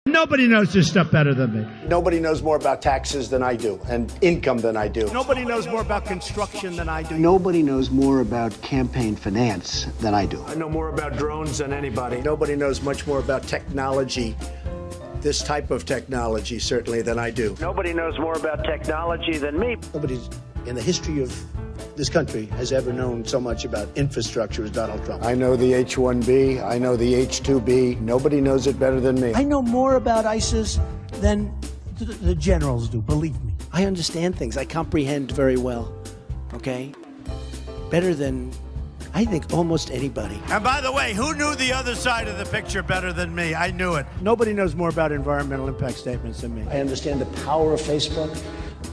Nobody knows this stuff better than me. Nobody knows more about taxes than I do and income than I do. Nobody knows more about construction than I do. Nobody knows more about campaign finance than I do. I know more about drones than anybody. Nobody knows much more about technology, this type of technology, certainly, than I do. Nobody knows more about technology than me. Nobody in the history of this country has ever known so much about infrastructure as Donald Trump. I know the H-1B. I know the H-2B. Nobody knows it better than me. I know more about ISIS than the generals do, believe me. I understand things. I comprehend very well, okay? Better than, I think, almost anybody. And by the way, who knew the other side of the picture better than me? I knew it. Nobody knows more about environmental impact statements than me. I understand the power of Facebook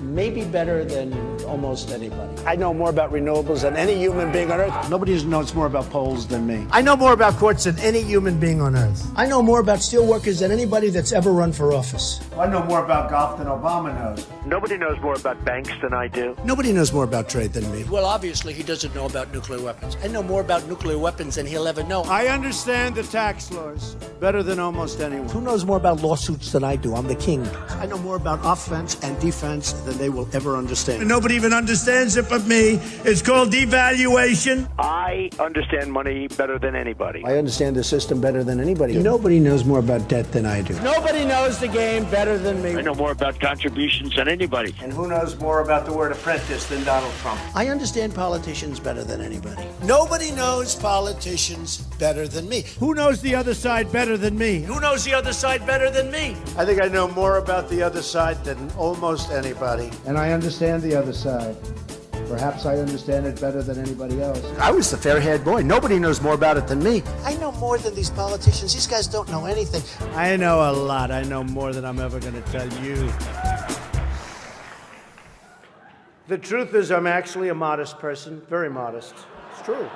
maybe better than almost anybody. I know more about renewables than any human being on earth. Nobody knows more about polls than me. I know more about courts than any human being on earth. I know more about steelworkers than anybody that's ever run for office. I know more about golf than Obama knows. Nobody knows more about banks than I do. Nobody knows more about trade than me. Well, obviously, he doesn't know about nuclear weapons. I know more about nuclear weapons than he'll ever know. I understand the tax laws better than almost anyone. Who knows more about lawsuits than I do? I'm the king. I know more about offense and defense than they will ever understand. Nobody even understands it but me. It's called devaluation. I understand money better than anybody. I understand the system better than anybody. Nobody knows more about debt than I do. Nobody knows the game better than me. I know more about contributions than anybody. And who knows more about the word apprentice than Donald Trump? I understand politicians better than anybody. Nobody knows politicians better than me. Who knows the other side better than me? Who knows the other side better than me? I think I know more about the other side than almost anybody. And I understand the other side. Perhaps I understand it better than anybody else. I was the fair-haired boy. Nobody knows more about it than me. I know more than these politicians. These guys don't know anything. I know a lot. I know more than I'm ever going to tell you. The truth is, I'm actually a modest person, very modest. It's true.